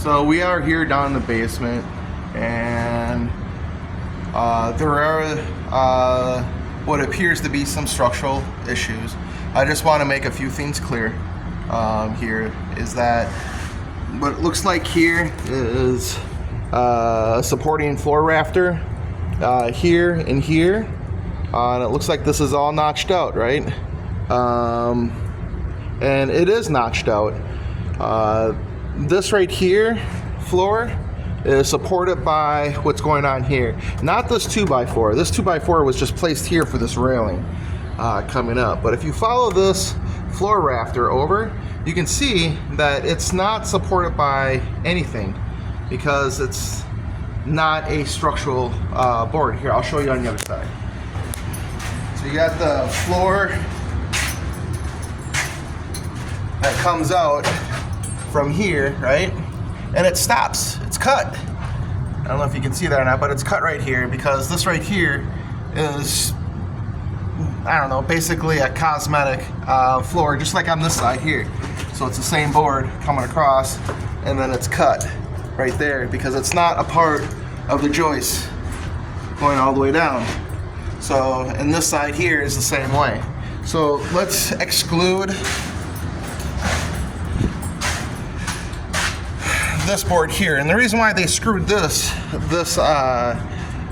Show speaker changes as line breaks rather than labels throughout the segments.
So we are here down in the basement, and there are what appears to be some structural issues. I just want to make a few things clear. Here is that what it looks like here is a supporting floor rafter here and here, and it looks like this is all notched out, right? And it is notched out. This right here floor is supported by what's going on here, not this 2x4. This 2x4 was just placed here for this railing coming up. But if you follow this floor rafter over, you can see that it's not supported by anything because it's not a structural board. Here, I'll show you on the other side. So you got the floor that comes out from here, right? And it stops. It's cut. I don't know if you can see that or not, but it's cut right here because this right here is, I don't know, basically a cosmetic floor, just like on this side here. So it's the same board coming across, and then it's cut right there because it's not a part of the joist going all the way down. So, and this side here is the same way. So let's exclude this board here, and the reason why they screwed this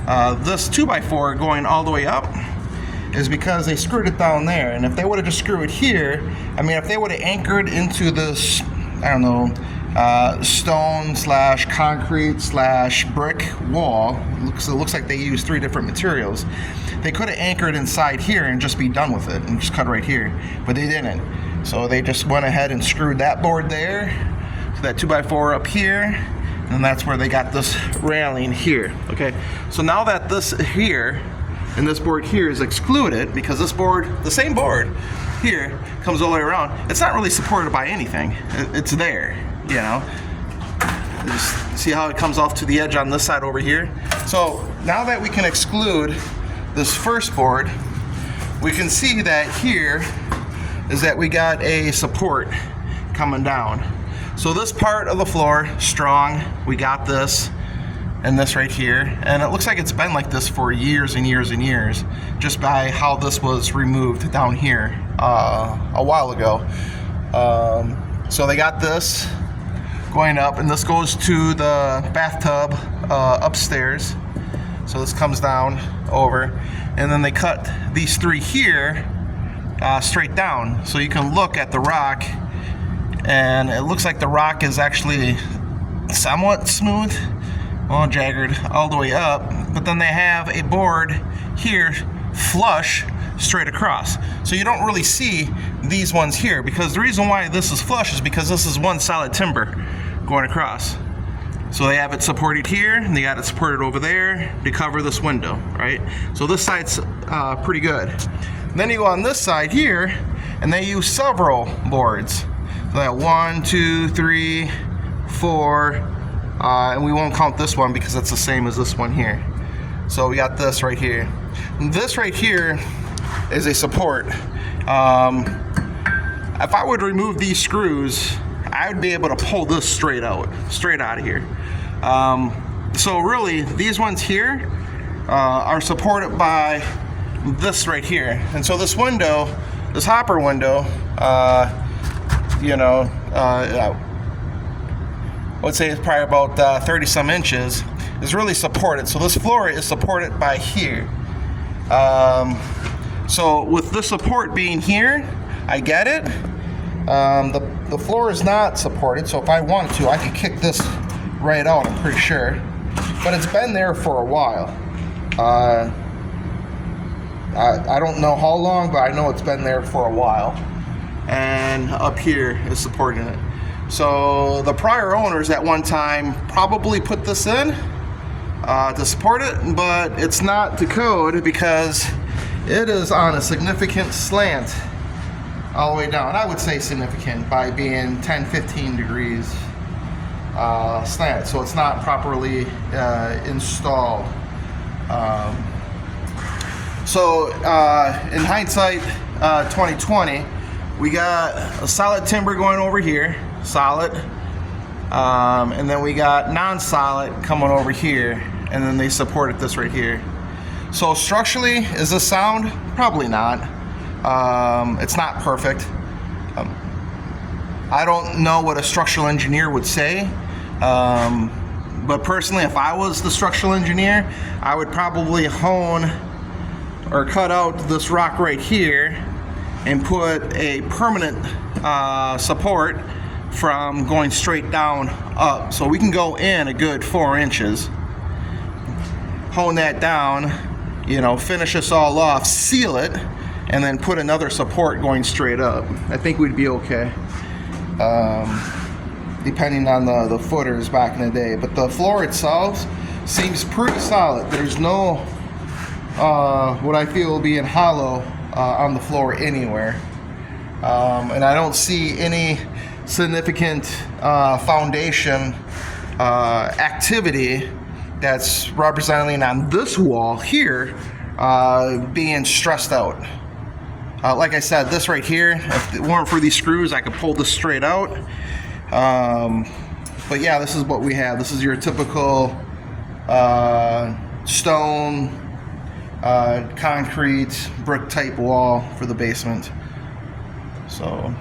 2x4 going all the way up is because they screwed it down there. And if they would have just screwed it here, I mean, if they would have anchored into this, I don't know, stone slash concrete slash brick wall, it looks like they used 3 different materials. They could have anchored inside here and just be done with it and just cut right here, but they didn't. So they just went ahead and screwed that board there, that 2x4 up here, and that's where they got this railing here. Okay, so now that this here and this board here is excluded, because this board, the same board here, comes all the way around, it's not really supported by anything. It's there, you know. Just see how it comes off to the edge on this side over here. So now that we can exclude this first board, we can see that here is that we got a support coming down. So this part of the floor, strong, we got this, and this right here, and it looks like it's been like this for years and years and years, just by how this was removed down here a while ago. So they got this going up, and this goes to the bathtub upstairs. So this comes down over, and then they cut these 3 here straight down, so you can look at the rock. And it looks like the rock is actually somewhat smooth, well, jagged all the way up, but then they have a board here flush straight across. So you don't really see these ones here, because the reason why this is flush is because this is one solid timber going across. So they have it supported here, and they got it supported over there to cover this window, right? So this side's pretty good. And then you go on this side here, and they use several boards. So that 1, 2, 3, 4, and we won't count this one because it's the same as this one here. So we got this right here. This right here is a support. If I would remove these screws, I would be able to pull this straight out of here. So really, these ones here are supported by this right here. And so this window, this hopper window, you know, I would say it's probably about 30 some inches, is really supported. So this floor is supported by here. So with the support being here, I get it. The floor is not supported, so if I wanted to, I could kick this right out, I'm pretty sure. But it's been there for a while. I don't know how long, but I know it's been there for a while. And up here is supporting it. So the prior owners at one time probably put this in to support it, but it's not to code because it is on a significant slant all the way down. I would say significant by being 10-15 degrees slant, so it's not properly installed. So in hindsight 2020, we got a solid timber going over here, solid. And then we got non-solid coming over here, and then they supported this right here. So structurally, is this sound? Probably not. It's not perfect. I don't know what a structural engineer would say, but personally, if I was the structural engineer, I would probably hone or cut out this rock right here and put a permanent support from going straight down up. So we can go in a good 4 inches, hone that down, you know, finish this all off, seal it, and then put another support going straight up. I think we'd be okay. Depending on the footers back in the day. But the floor itself seems pretty solid. There's no what I feel will be in hollow on the floor anywhere. And I don't see any significant foundation activity that's representing on this wall here being stressed out. Like I said, this right here, if it weren't for these screws, I could pull this straight out. But yeah, this is what we have. This is your typical stone, concrete, brick type wall for the basement. So